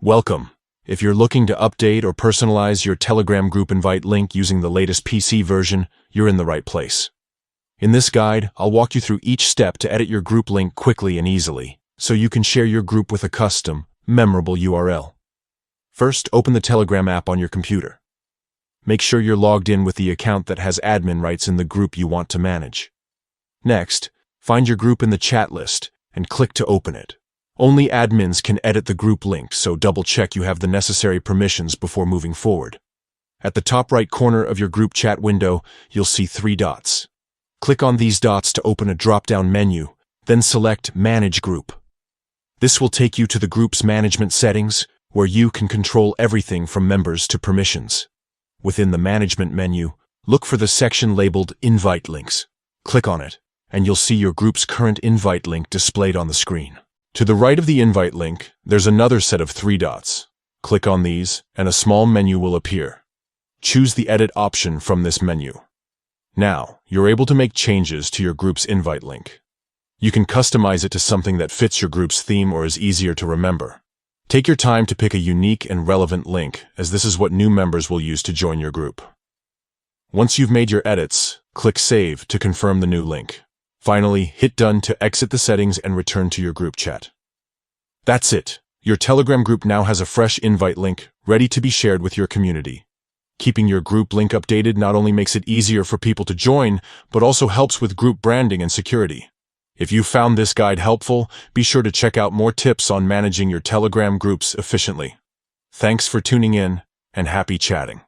Welcome. If you're looking to update or personalize your Telegram group invite link using the latest PC version, you're in the right place. In this guide, I'll walk you through each step to edit your group link quickly and easily, so you can share your group with a custom, memorable URL. First, open the Telegram app on your computer. Make sure you're logged in with the account that has admin rights in the group you want to manage. Next, find your group in the chat list and click to open it. Only admins can edit the group link, so double-check you have the necessary permissions before moving forward. At the top right corner of your group chat window, you'll see 3 dots. Click on these dots to open a drop-down menu, then select Manage Group. This will take you to the group's management settings, where you can control everything from members to permissions. Within the Management menu, look for the section labeled Invite Links. Click on it, and you'll see your group's current invite link displayed on the screen. To the right of the invite link, there's another set of 3 dots. Click on these, and a small menu will appear. Choose the Edit option from this menu. Now, you're able to make changes to your group's invite link. You can customize it to something that fits your group's theme or is easier to remember. Take your time to pick a unique and relevant link, as this is what new members will use to join your group. Once you've made your edits, click Save to confirm the new link. Finally, hit Done to exit the settings and return to your group chat. That's it. Your Telegram group now has a fresh invite link, ready to be shared with your community. Keeping your group link updated not only makes it easier for people to join, but also helps with group branding and security. If you found this guide helpful, be sure to check out more tips on managing your Telegram groups efficiently. Thanks for tuning in, and happy chatting.